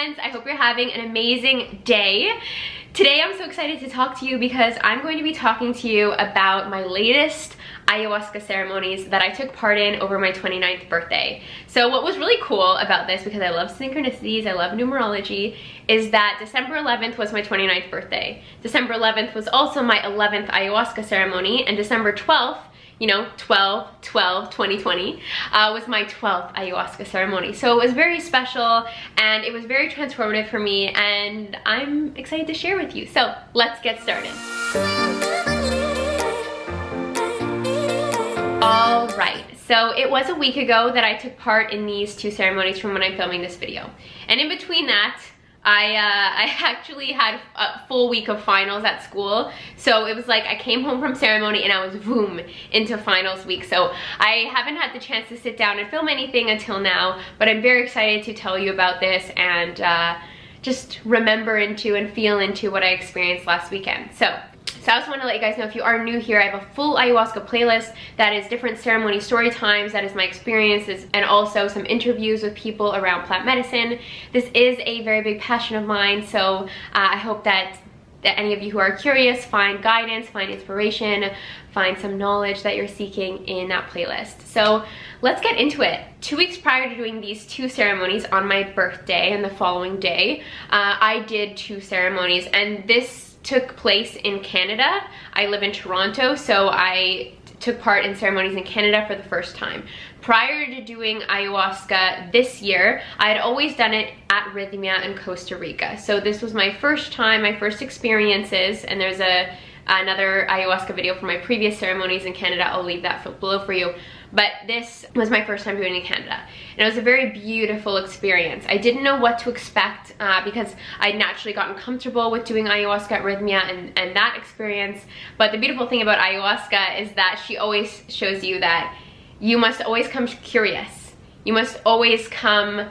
friends, I hope you're having an amazing day. Today I'm so excited to talk to you because I'm going to be talking to you about my latest ayahuasca ceremonies that I took part in over my 29th birthday. So what was really cool about this, because I love synchronicities, I love numerology, is that December 11th was my 29th birthday. December 11th was also my 11th ayahuasca ceremony, and December 12th, you know, 12/12/2020 was my 12th ayahuasca ceremony. So it was very special and it was very transformative for me, and I'm excited to share with you. So let's get started. All right, so it was a week ago that I took part in these two ceremonies from when I'm filming this video. And in between that, I actually had a full week of finals at school. So it was like I came home from ceremony and I was boom into finals week. So I haven't had the chance to sit down and film anything until now, but I'm very excited to tell you about this and just remember into and feel into what I experienced last weekend. So I also want to let you guys know, if you are new here, I have a full ayahuasca playlist that is different ceremony story times, that is my experiences, and also some interviews with people around plant medicine. This is a very big passion of mine, so I hope that any of you who are curious find guidance, find inspiration, find some knowledge that you're seeking in that playlist. So let's get into it. 2 weeks prior to doing these two ceremonies, on my birthday and the following day, I did two ceremonies, and this took place in Canada. I live in Toronto, so I took part in ceremonies in Canada for the first time. Prior to doing ayahuasca this year, I had always done it at Rhythmia in Costa Rica. So this was my first time, my first experiences, and there's another ayahuasca video for my previous ceremonies in Canada. I'll leave that below for you. But this was my first time doing it in Canada, and it was a very beautiful experience. I didn't know what to expect because I'd naturally gotten comfortable with doing ayahuasca at Rhythmia and that experience. But the beautiful thing about ayahuasca is that she always shows you that you must always come curious. You must always come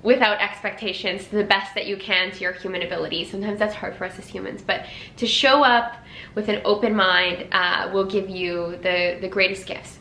without expectations, to the best that you can to your human ability. Sometimes that's hard for us as humans, but to show up with an open mind will give you the greatest gifts.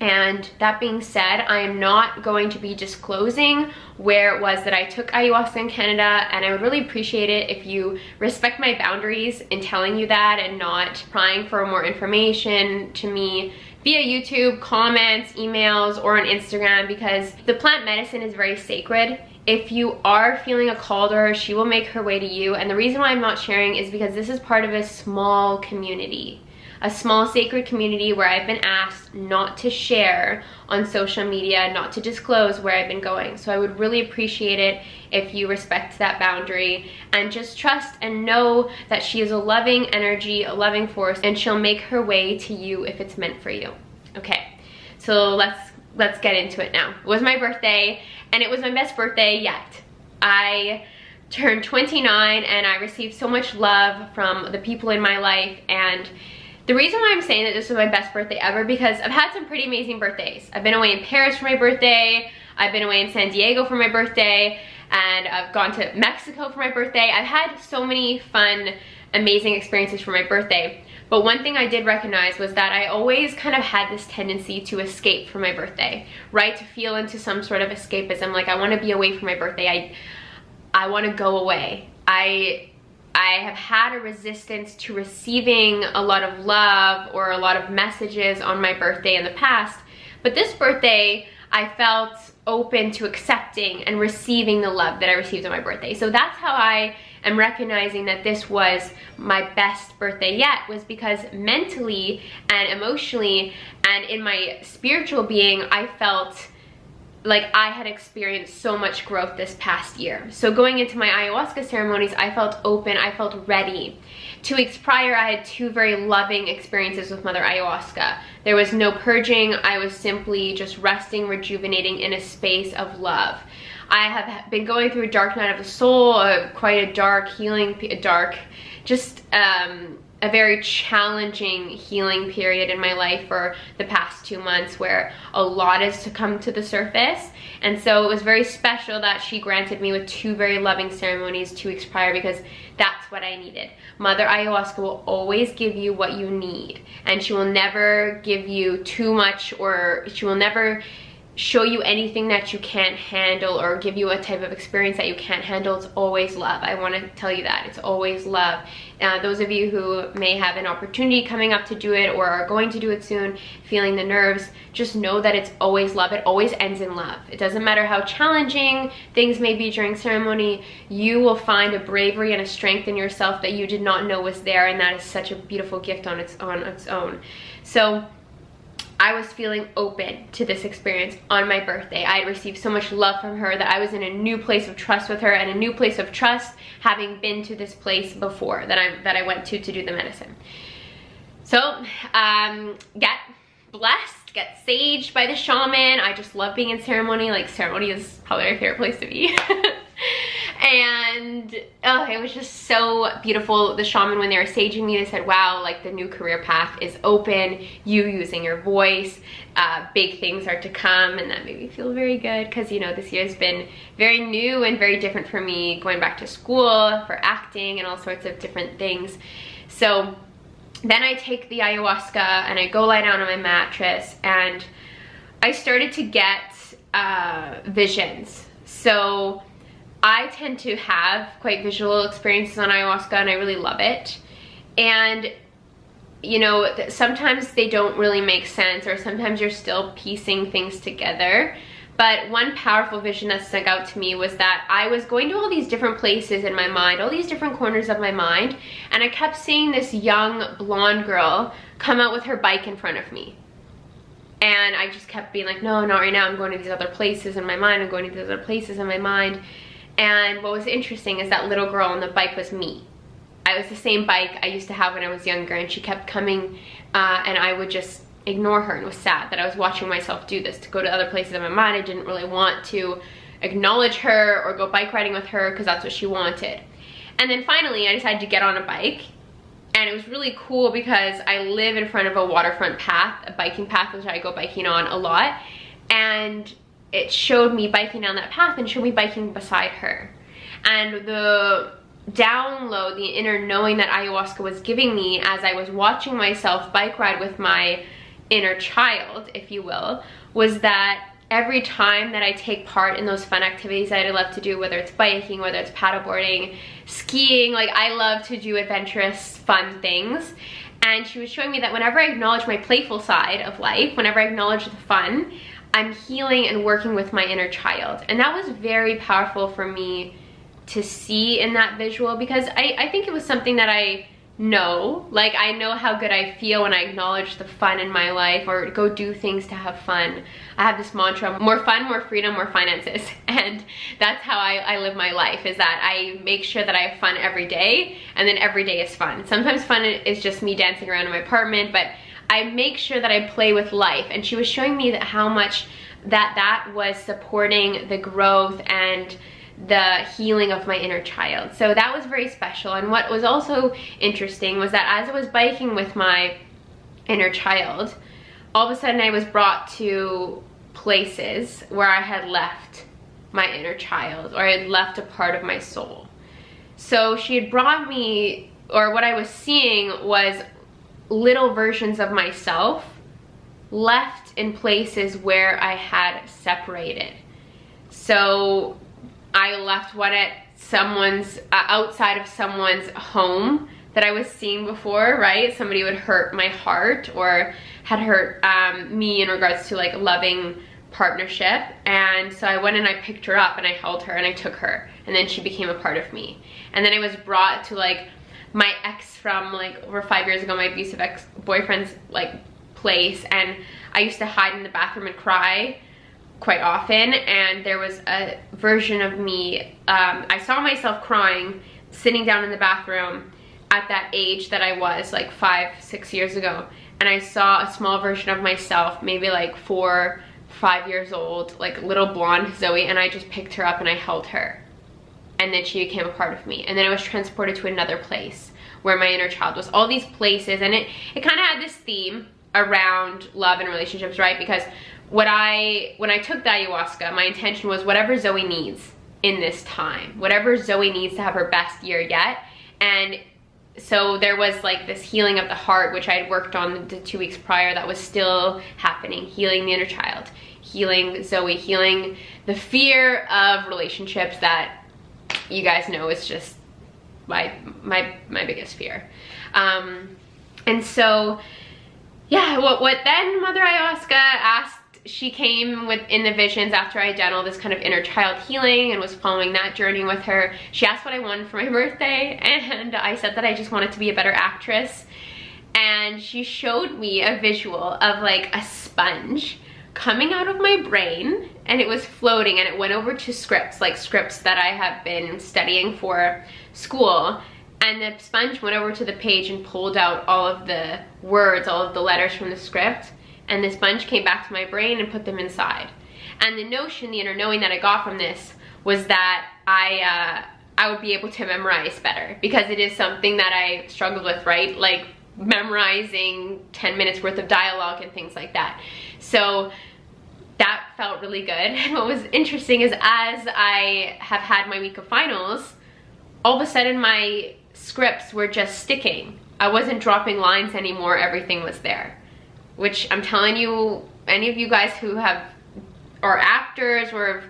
And that being said, I am not going to be disclosing where it was that I took ayahuasca in Canada, and I would really appreciate it if you respect my boundaries in telling you that and not prying for more information to me via YouTube, comments, emails, or on Instagram, because the plant medicine is very sacred. If you are feeling a call to her, she will make her way to you. And the reason why I'm not sharing is because this is part of a small community. A small sacred community where I've been asked not to share on social media, not to disclose where I've been going. So I would really appreciate it if you respect that boundary and just trust and know that she is a loving energy, a loving force, and she'll make her way to you if it's meant for you. Okay, so let's get into it now. It was my birthday, and it was my best birthday yet. I turned 29 and I received so much love from the people in my life, and the reason why I'm saying that this was my best birthday ever, because I've had some pretty amazing birthdays. I've been away in Paris for my birthday, I've been away in San Diego for my birthday, and I've gone to Mexico for my birthday. I've had so many fun, amazing experiences for my birthday. But one thing I did recognize was that I always kind of had this tendency to escape for my birthday, right? To feel into some sort of escapism, like I want to be away for my birthday. I want to go away. I have had a resistance to receiving a lot of love or a lot of messages on my birthday in the past, but this birthday I felt open to accepting and receiving the love that I received on my birthday. So that's how I am recognizing that this was my best birthday yet, was because mentally and emotionally and in my spiritual being, I felt like I had experienced so much growth this past year. So going into my ayahuasca ceremonies, I felt open, I felt ready. 2 weeks prior, I had two very loving experiences with Mother Ayahuasca. There was no purging, I was simply just resting, rejuvenating in a space of love. I have been going through a dark night of the soul, quite a dark healing, a very challenging healing period in my life for the past 2 months, where a lot is to come to the surface. And so it was very special that she granted me with two very loving ceremonies 2 weeks prior, because that's what I needed. Mother Ayahuasca will always give you what you need, and she will never give you too much, or she will never show you anything that you can't handle or give you a type of experience that you can't handle. It's always love. I want to tell you that. It's always love. Those of you who may have an opportunity coming up to do it or are going to do it soon, feeling the nerves, just know that it's always love. It always ends in love. It doesn't matter how challenging things may be during ceremony, you will find a bravery and a strength in yourself that you did not know was there, and that is such a beautiful gift on its own. So I was feeling open to this experience on my birthday. I had received so much love from her that I was in a new place of trust with her, and a new place of trust having been to this place before that I went to do the medicine. So get blessed, get saged by the shaman. I just love being in ceremony. Like, ceremony is probably my favorite place to be. And oh, it was just so beautiful. The shaman, when they were saging me, they said, wow, like the new career path is open, you using your voice, big things are to come. And that made me feel very good, because you know, this year has been very new and very different for me, going back to school for acting and all sorts of different things. So then I take the ayahuasca and I go lie down on my mattress, and I started to get visions. So I tend to have quite visual experiences on ayahuasca, and I really love it. And you know, sometimes they don't really make sense, or sometimes you're still piecing things together. But one powerful vision that stuck out to me was that I was going to all these different places in my mind, all these different corners of my mind, and I kept seeing this young blonde girl come out with her bike in front of me. And I just kept being like, no, not right now, I'm going to these other places in my mind, I'm going to these other places in my mind. And what was interesting is that little girl on the bike was me. I was the same bike I used to have when I was younger, and she kept coming and I would just ignore her, and it was sad that I was watching myself do this, to go to other places in my mind. I didn't really want to acknowledge her or go bike riding with her, because that's what she wanted. And then finally I decided to get on a bike, and it was really cool because I live in front of a waterfront path, a biking path, which I go biking on a lot, and it showed me biking down that path and showed me biking beside her. And the download, the inner knowing that ayahuasca was giving me as I was watching myself bike ride with my inner child, if you will, was that every time that I take part in those fun activities that I love to do, whether it's biking, whether it's paddleboarding, skiing, like I love to do adventurous, fun things. And she was showing me that whenever I acknowledge my playful side of life, whenever I acknowledge the fun, I'm healing and working with my inner child. And that was very powerful for me to see in that visual, because I think it was something that I know. Like, I know how good I feel when I acknowledge the fun in my life, or go do things to have fun. I have this mantra, more fun, more freedom, more finances. And that's how I live my life, is that I make sure that I have fun every day, and then every day is fun. Sometimes fun is just me dancing around in my apartment, but I make sure that I play with life. And she was showing me that how much that was supporting the growth and the healing of my inner child. So that was very special. And what was also interesting was that as I was biking with my inner child, all of a sudden I was brought to places where I had left my inner child, or I had left a part of my soul. So she had brought me, or what I was seeing was little versions of myself left in places where I had separated. So I left one at someone's, outside of someone's home that I was seeing before, right? Somebody would hurt my heart, or had hurt me in regards to like loving partnership. And so I went and I picked her up and I held her and I took her, and then she became a part of me. And then I was brought to like my ex from like over 5 years ago, my abusive ex-boyfriend's like place, and I used to hide in the bathroom and cry quite often. And there was a version of me, I saw myself crying sitting down in the bathroom at that age that I was, like 5-6 years ago, and I saw a small version of myself, maybe like 4-5 years old, like little blonde Zoe, and I just picked her up and I held her, and then she became a part of me. And then I was transported to another place where my inner child was. All these places, and it kind of had this theme around love and relationships, right? Because when I took the ayahuasca, my intention was whatever Zoe needs in this time, whatever Zoe needs to have her best year yet. And so there was like this healing of the heart, which I had worked on the 2 weeks prior, that was still happening, healing the inner child, healing Zoe, healing the fear of relationships that you guys know is just my biggest fear. And so, yeah, what then Mother Ayahuasca asked, she came in the visions after I had done all this kind of inner child healing and was following that journey with her. She asked what I wanted for my birthday, and I said that I just wanted to be a better actress. And she showed me a visual of like a sponge coming out of my brain, and it was floating, and it went over to scripts, like scripts that I have been studying for school. And the sponge went over to the page and pulled out all of the words, all of the letters from the script. And the sponge came back to my brain and put them inside. And the notion, the inner knowing that I got from this was that I would be able to memorize better, because it is something that I struggled with, right? Like memorizing 10 minutes worth of dialogue and things like that. So that felt really good. And what was interesting is, as I have had my week of finals, all of a sudden my scripts were just sticking. I wasn't dropping lines anymore, everything was there. Which I'm telling you, any of you guys who are actors or have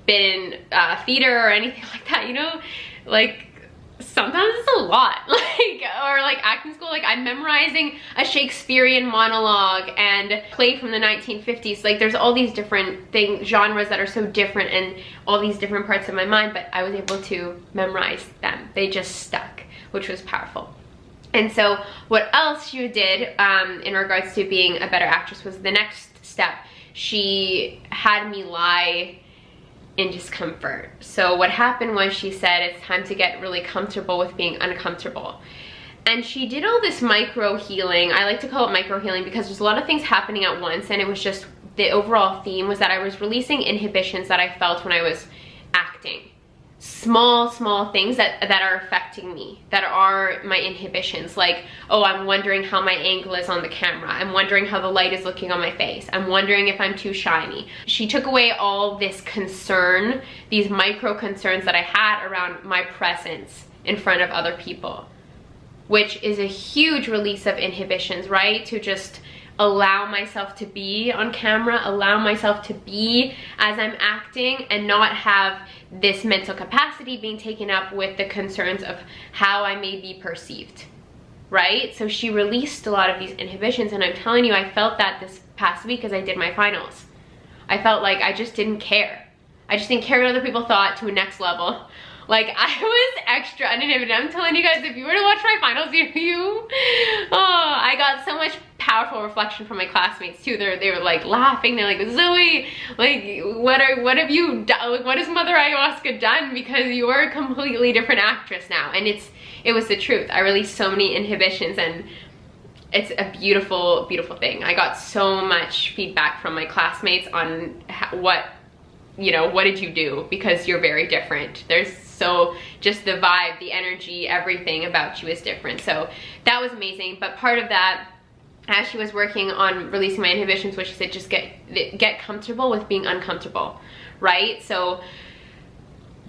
been in theater or anything like that, you know, like sometimes it's a lot, like, or like acting school, like I'm memorizing a Shakespearean monologue and play from the 1950s. Like there's all these different genres that are so different, and all these different parts of my mind, but I was able to memorize them. They just stuck, which was powerful. And so what else she did in regards to being a better actress was the next step. She had me lie in discomfort. So what happened was, she said it's time to get really comfortable with being uncomfortable. And she did all this micro healing. I like to call it micro healing because there's a lot of things happening at once, and it was just, the overall theme was that I was releasing inhibitions that I felt when I was acting. Small things that are affecting me, that are my inhibitions. Like, oh, I'm wondering how my angle is on the camera. I'm wondering how the light is looking on my face. I'm wondering if I'm too shiny. She took away all this concern, these micro concerns that I had around my presence in front of other people, which is a huge release of inhibitions, right? To just allow myself to be on camera, allow myself to be as I'm acting, and not have this mental capacity being taken up with the concerns of how I may be perceived, right? So she released a lot of these inhibitions, and I'm telling you, I felt that this past week as I did my finals. I felt like I just didn't care. I just didn't care what other people thought, to a next level. Like, I was extra uninhibited. I'm telling you guys, if you were to watch my finals, I got so much powerful reflection from my classmates too. They were like laughing. They're like, Zoe, like, what have you done? Like, what has Mother Ayahuasca done? Because you're a completely different actress now. And it was the truth. I released so many inhibitions, and it's a beautiful, beautiful thing. I got so much feedback from my classmates on what did you do? Because you're very different. So just the vibe, the energy, everything about you is different. So that was amazing. But part of that, as she was working on releasing my inhibitions, was she said, just get comfortable with being uncomfortable, right? So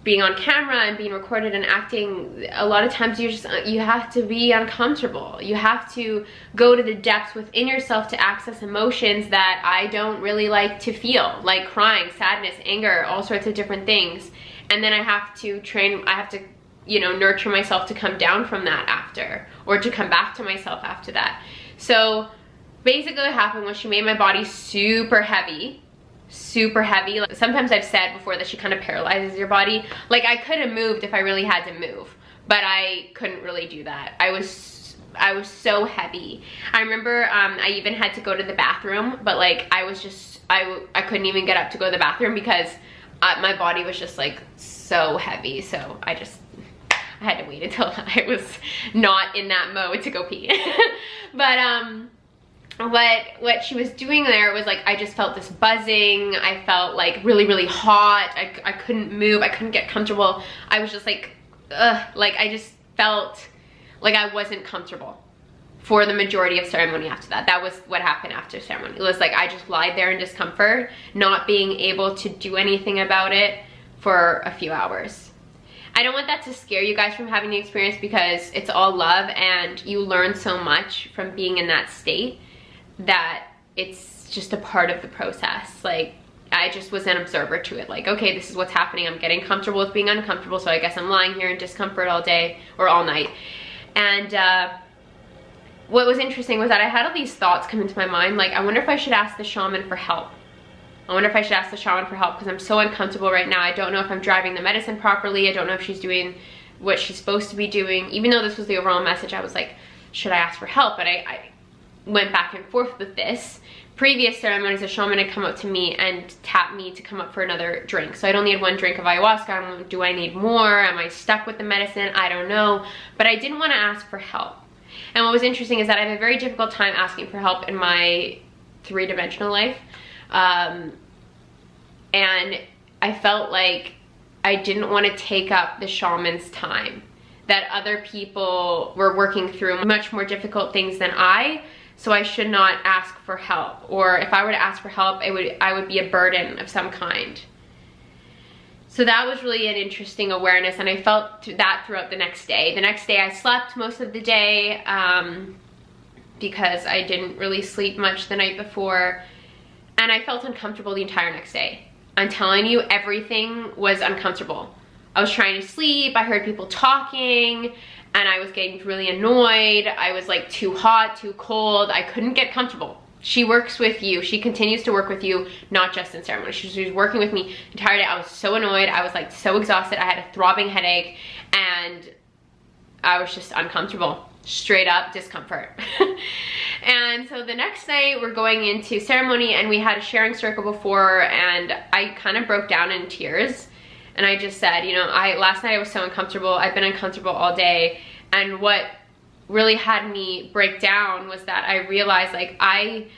being on camera and being recorded and acting, a lot of times you have to be uncomfortable. You have to go to the depths within yourself to access emotions that I don't really like to feel, like crying, sadness, anger, all sorts of different things. And then I have to nurture myself to come down from that after, or to come back to myself after that. So basically what happened was, she made my body super heavy. Like, sometimes I've said before that she kind of paralyzes your body. Like, I could have moved if I really had to move, but I couldn't really do that. I was so heavy. I remember I even had to go to the bathroom, but like I couldn't even get up to go to the bathroom because my body was just like so heavy. So I had to wait until I was not in that mode to go pee. But what she was doing there was, like, I just felt this buzzing. I felt like really hot. I couldn't move. I couldn't get comfortable. I was just like, ugh. Like, I just felt like I wasn't comfortable for the majority of ceremony after that. That was what happened after ceremony. It was like I just lied there in discomfort, not being able to do anything about it for a few hours. I don't want that to scare you guys from having the experience, because it's all love, and you learn so much from being in that state that it's just a part of the process. Like, I just was an observer to it. Like, okay, this is what's happening. I'm getting comfortable with being uncomfortable, so I guess I'm lying here in discomfort all day or all night. And what was interesting was that I had all these thoughts come into my mind, like, I wonder if I should ask the shaman for help. I wonder if I should ask the shaman for help because I'm so uncomfortable right now. I don't know if I'm driving the medicine properly. I don't know if she's doing what she's supposed to be doing. Even though this was the overall message, I was like, should I ask for help? But I went back and forth with this. Previous ceremonies, a shaman had come up to me and tapped me to come up for another drink. So I'd only had one drink of ayahuasca. Do I need more? Am I stuck with the medicine? I don't know. But I didn't want to ask for help. And what was interesting is that I have a very difficult time asking for help in my three-dimensional life. And I felt like I didn't want to take up the shaman's time, that other people were working through much more difficult things than I, so I should not ask for help. Or if I were to ask for help, I would be a burden of some kind. So that was really an interesting awareness, and I felt that throughout the next day. The next day I slept most of the day because I didn't really sleep much the night before, and I felt uncomfortable the entire next day. I'm telling you, everything was uncomfortable. I was trying to sleep, I heard people talking, and I was getting really annoyed. I was like too hot, too cold. I couldn't get comfortable. She works with you. She continues to work with you, not just in ceremony. She was working with me the entire day. I was so annoyed. I was like so exhausted. I had a throbbing headache, and I was just uncomfortable. Straight up discomfort. And so the next night we're going into ceremony, and we had a sharing circle before, and I kind of broke down in tears. And I just said, you know, last night I was so uncomfortable. I've been uncomfortable all day. And what really had me break down was that I realized, like, I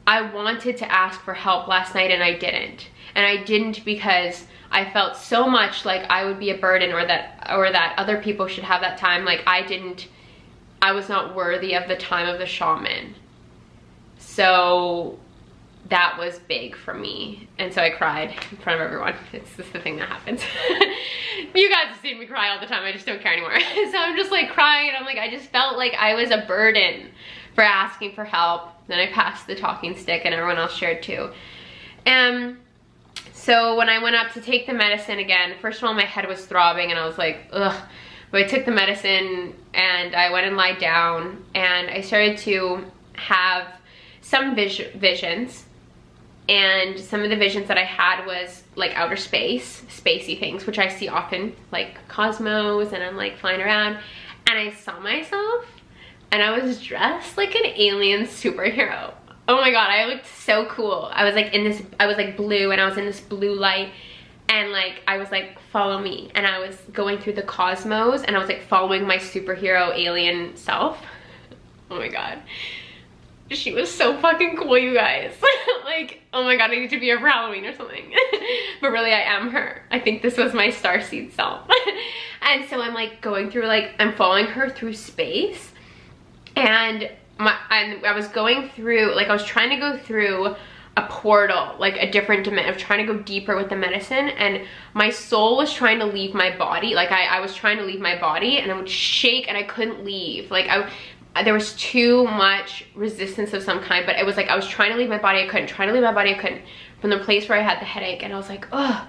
wanted to ask for help last night, and I didn't. And I didn't because I felt so much like I would be a burden, or that other people should have that time. Like, I was not worthy of the time of the shaman. So that was big for me. And so I cried in front of everyone. It's just the thing that happens. You guys have seen me cry all the time. I just don't care anymore. So I'm just like crying, and I'm like, I just felt like I was a burden for asking for help. Then I passed the talking stick, and everyone else shared too. So when I went up to take the medicine again, first of all, my head was throbbing, and I was like, ugh. But I took the medicine, and I went and lied down, and I started to have some visions. And some of the visions that I had was like outer space, spacey things, which I see often, like cosmos, and I'm like flying around. And I saw myself, and I was dressed like an alien superhero. Oh my god, I looked so cool. I was like I was like blue, and I was in this blue light, and like I was like, follow me. And I was going through the cosmos, and I was like following my superhero alien self. Oh my god. She was so fucking cool, you guys. Like, oh my god, I need to be her for Halloween or something. But really, I am her. I think this was my starseed self. And so I'm like going through, like, I'm following her through space. And I was going through, like, I was trying to go through a portal, like a different dimension. I was trying to go deeper with the medicine, and my soul was trying to leave my body. Like, I was trying to leave my body, and I would shake, and I couldn't leave. Like, there was too much resistance of some kind, but it was like I was trying to leave my body, I couldn't. Trying to leave my body, I couldn't. From the place where I had the headache, and I was like, ugh.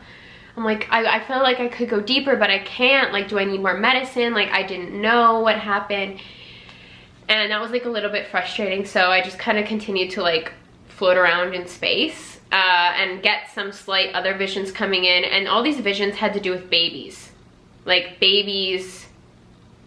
I'm like, I feel like I could go deeper, but I can't. Like, do I need more medicine? Like, I didn't know what happened. And that was like a little bit frustrating, so I just kind of continued to like float around in space and get some slight other visions coming in. And all these visions had to do with babies. Like, babies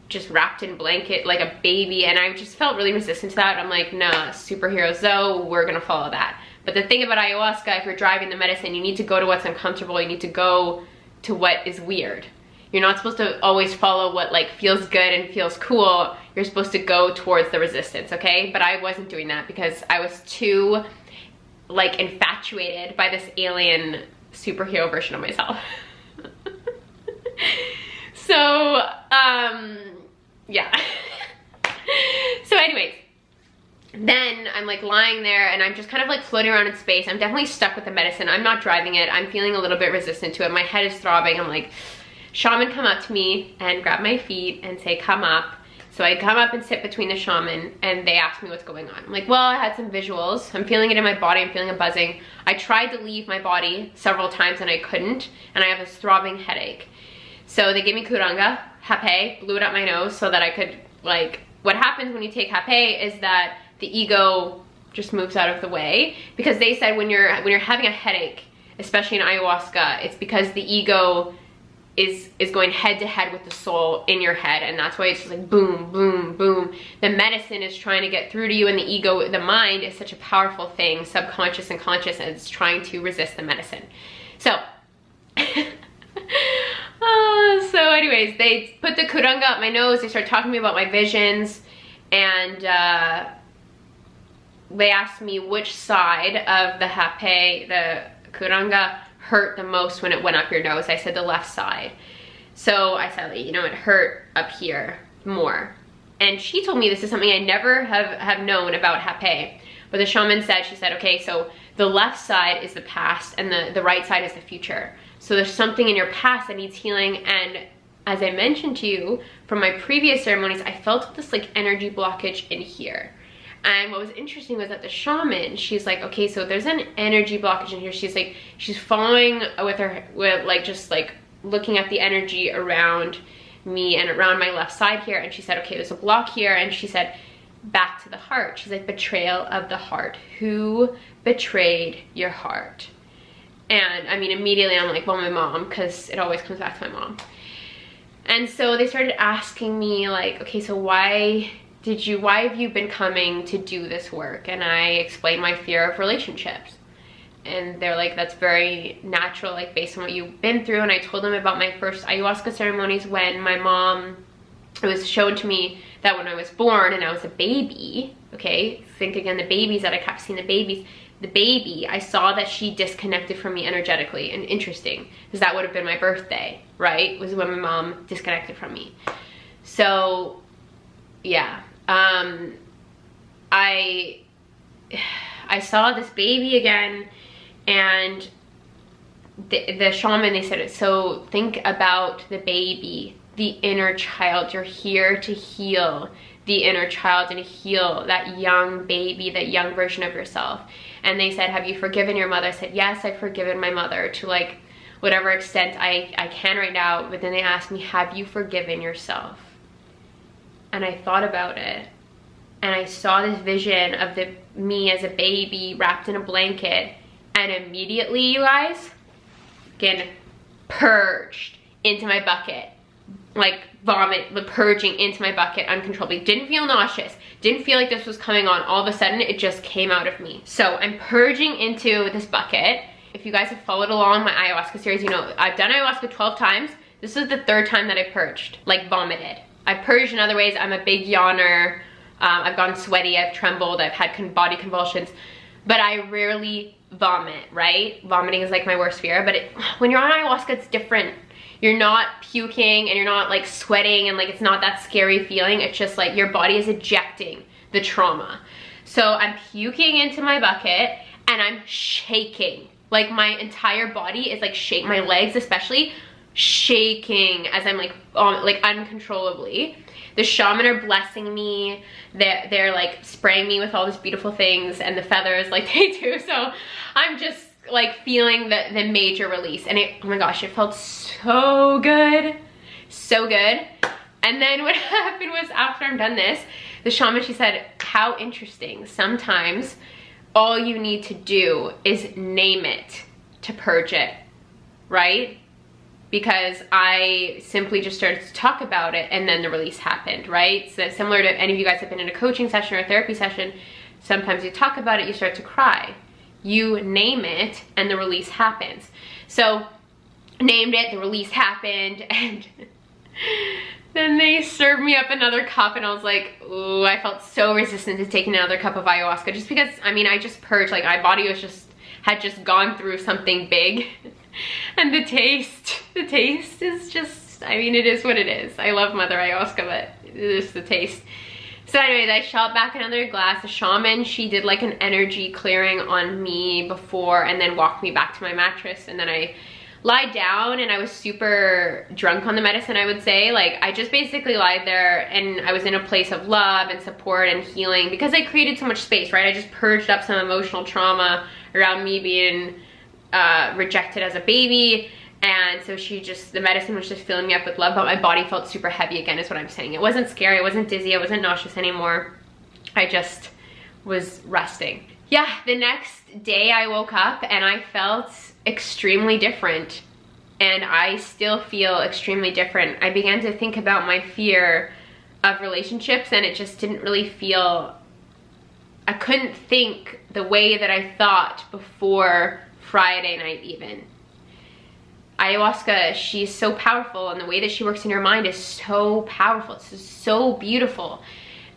just wrapped in blanket, like a baby, and I just felt really resistant to that. I'm like, nah, superhero Zoe, we're gonna follow that. But the thing about ayahuasca, if you're driving the medicine, you need to go to what's uncomfortable. You need to go to what is weird. You're not supposed to always follow what like feels good and feels cool. You're supposed to go towards the resistance, okay? But I wasn't doing that because I was too like infatuated by this alien superhero version of myself. So, yeah. So anyways, then I'm like lying there, and I'm just kind of like floating around in space. I'm definitely stuck with the medicine. I'm not driving it. I'm feeling a little bit resistant to it. My head is throbbing. I'm like, shaman come up to me and grab my feet and say, come up. So I come up and sit between the shaman and they ask me what's going on. I'm like, well, I had some visuals. I'm feeling it in my body. I'm feeling a buzzing. I tried to leave my body several times and I couldn't. And I have this throbbing headache. So they gave me kuranga, hape, blew it up my nose so that I could, like, what happens when you take hape is that the ego just moves out of the way. Because they said when you're having a headache, especially in ayahuasca, it's because the ego is going head to head with the soul in your head, and that's why it's just like boom, boom, boom. The medicine is trying to get through to you, and the ego, the mind is such a powerful thing, subconscious and conscious, and it's trying to resist the medicine. So, so anyways, they put the kuranga up my nose, they started talking to me about my visions, and they asked me which side of the hape, the kuranga, hurt the most when it went up your nose. I said the left side. So I said, like, you know, it hurt up here more. And she told me this is something I never have known about hape. But the shaman said, she said, okay, so the left side is the past and the right side is the future. So there's something in your past that needs healing. And as I mentioned to you from my previous ceremonies, I felt this like energy blockage in here. And what was interesting was that the shaman, she's like, okay, so there's an energy blockage in here. She's like, she's following with like, just like looking at the energy around me and around my left side here. And she said, okay, there's a block here. And she said, back to the heart. She's like, betrayal of the heart. Who betrayed your heart? And I mean, immediately I'm like, well, my mom, because it always comes back to my mom. And so they started asking me like, okay, so why have you been coming to do this work? And I explained my fear of relationships. And they're like, that's very natural, like based on what you've been through. And I told them about my first ayahuasca ceremonies when my mom, it was shown to me that when I was born and I was a baby, okay, think again, the babies that I kept seeing, the baby, I saw that she disconnected from me energetically. And interesting, because that would have been my birthday, right? Was when my mom disconnected from me. So yeah, I saw this baby again, and the shaman, they said, so think about the baby, the inner child. You're here to heal the inner child and heal that young baby, that young version of yourself. And they said, have you forgiven your mother? I said, yes, I've forgiven my mother to like whatever extent I can right now. But then they asked me, have you forgiven yourself? And I thought about it, and I saw this vision of me as a baby wrapped in a blanket, and immediately, you guys, again, purged into my bucket, like vomit, purging into my bucket uncontrollably. Didn't feel nauseous, didn't feel like this was coming on. All of a sudden, it just came out of me. So I'm purging into this bucket. If you guys have followed along my ayahuasca series, you know I've done ayahuasca 12 times. This is the 3rd time that I purged, like vomited. I've purged in other ways. I'm a big yawner. I've gone sweaty, I've trembled, I've had body convulsions, but I rarely vomit, right? Vomiting is like my worst fear, but when you're on ayahuasca, it's different. You're not puking and you're not like sweating and like it's not that scary feeling. It's just like your body is ejecting the trauma. So I'm puking into my bucket and I'm shaking. Like my entire body is like shaking, my legs especially, shaking as I'm like uncontrollably. The shaman are blessing me. They're like spraying me with all these beautiful things and the feathers like they do. So I'm just like feeling the major release, and oh my gosh, it felt so good, so good. And then what happened was, after I'm done this, the shaman, she said, how interesting. Sometimes all you need to do is name it to purge it, right? Because I simply just started to talk about it and then the release happened, right? So similar to any of you guys have been in a coaching session or a therapy session, sometimes you talk about it, you start to cry. You name it and the release happens. So named it, the release happened, and then they served me up another cup, and I was like, ooh, I felt so resistant to taking another cup of ayahuasca, just because, I mean, I just purged, like my body was had just gone through something big. And the taste is just, I mean, it is what it is. I love Mother Ayahuasca, but it is the taste. So anyways, I shot back another glass. The shaman, she did like an energy clearing on me before and then walked me back to my mattress. And then I lie down and I was super drunk on the medicine, I would say. Like, I just basically lied there and I was in a place of love and support and healing because I created so much space, right? I just purged up some emotional trauma around me being rejected as a baby. And so the medicine was just filling me up with love, but my body felt super heavy again, is what I'm saying. It wasn't scary, I wasn't dizzy, I wasn't nauseous anymore. I just was resting. Yeah, the next day I woke up and I felt extremely different. And I still feel extremely different. I began to think about my fear of relationships and it just didn't really feel, I couldn't think the way that I thought before Friday night even. Ayahuasca, she's so powerful, and the way that she works in your mind is so powerful. It's so beautiful.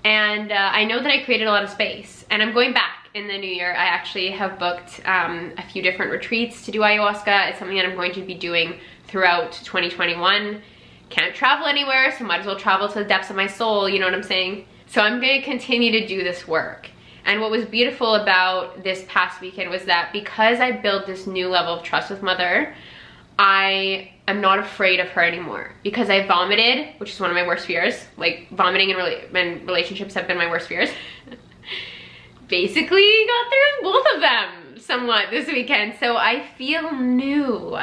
And I know that I created a lot of space, and I'm going back in the new year. I actually have booked a few different retreats to do ayahuasca. It's something that I'm going to be doing throughout 2021. Can't travel anywhere, so might as well travel to the depths of my soul, you know what I'm saying? So I'm going to continue to do this work. And what was beautiful about this past weekend was that because I built this new level of trust with Mother, I am not afraid of her anymore, because I vomited, which is one of my worst fears. Like, vomiting in relationships have been my worst fears. Basically got through both of them somewhat this weekend. So I feel new.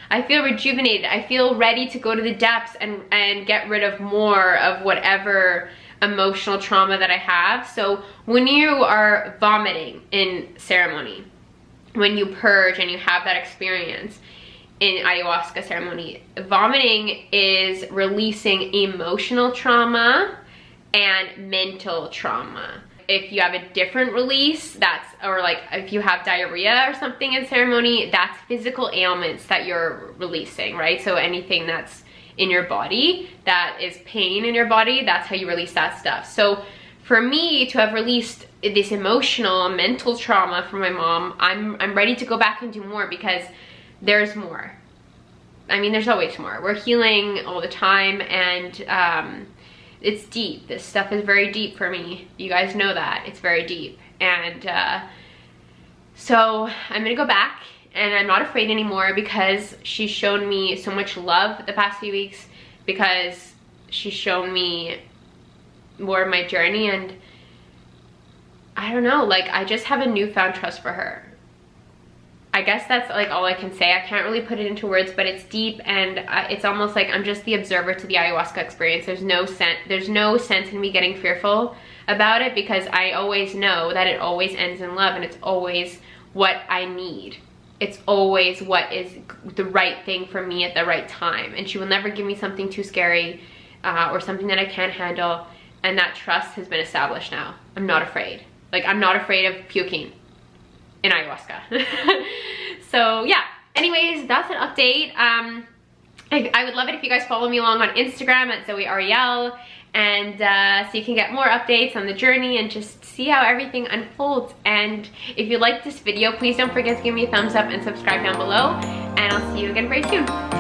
I feel rejuvenated. I feel ready to go to the depths and get rid of more of whatever emotional trauma that I have. So when you are vomiting in ceremony, when you purge and you have that experience, in ayahuasca ceremony, vomiting is releasing emotional trauma and mental trauma. If you have a different release, or like if you have diarrhea or something in ceremony, that's physical ailments that you're releasing, right? So anything that's in your body, that is pain in your body, that's how you release that stuff. So for me to have released this emotional, mental trauma from my mom, I'm ready to go back and do more, because there's more. I mean, there's always more. We're healing all the time, and it's deep. This stuff is very deep for me. You guys know that. It's very deep. And so I'm gonna go back, and I'm not afraid anymore, because she's shown me so much love the past few weeks, because she's shown me more of my journey, and I don't know, like, I just have a newfound trust for her. I guess that's like all I can say. I can't really put it into words, but it's deep, and it's almost like I'm just the observer to the ayahuasca experience. There's no sense in me getting fearful about it, because I always know that it always ends in love, and it's always what I need. It's always what is the right thing for me at the right time, and she will never give me something too scary or something that I can't handle, and that trust has been established now. I'm not afraid. Like, I'm not afraid of puking in ayahuasca. So yeah, anyways, that's an update. I would love it if you guys follow me along on Instagram at Zoe Ariel, and so you can get more updates on the journey and just see how everything unfolds. And if you like this video, please don't forget to give me a thumbs up and subscribe down below, and I'll see you again very soon.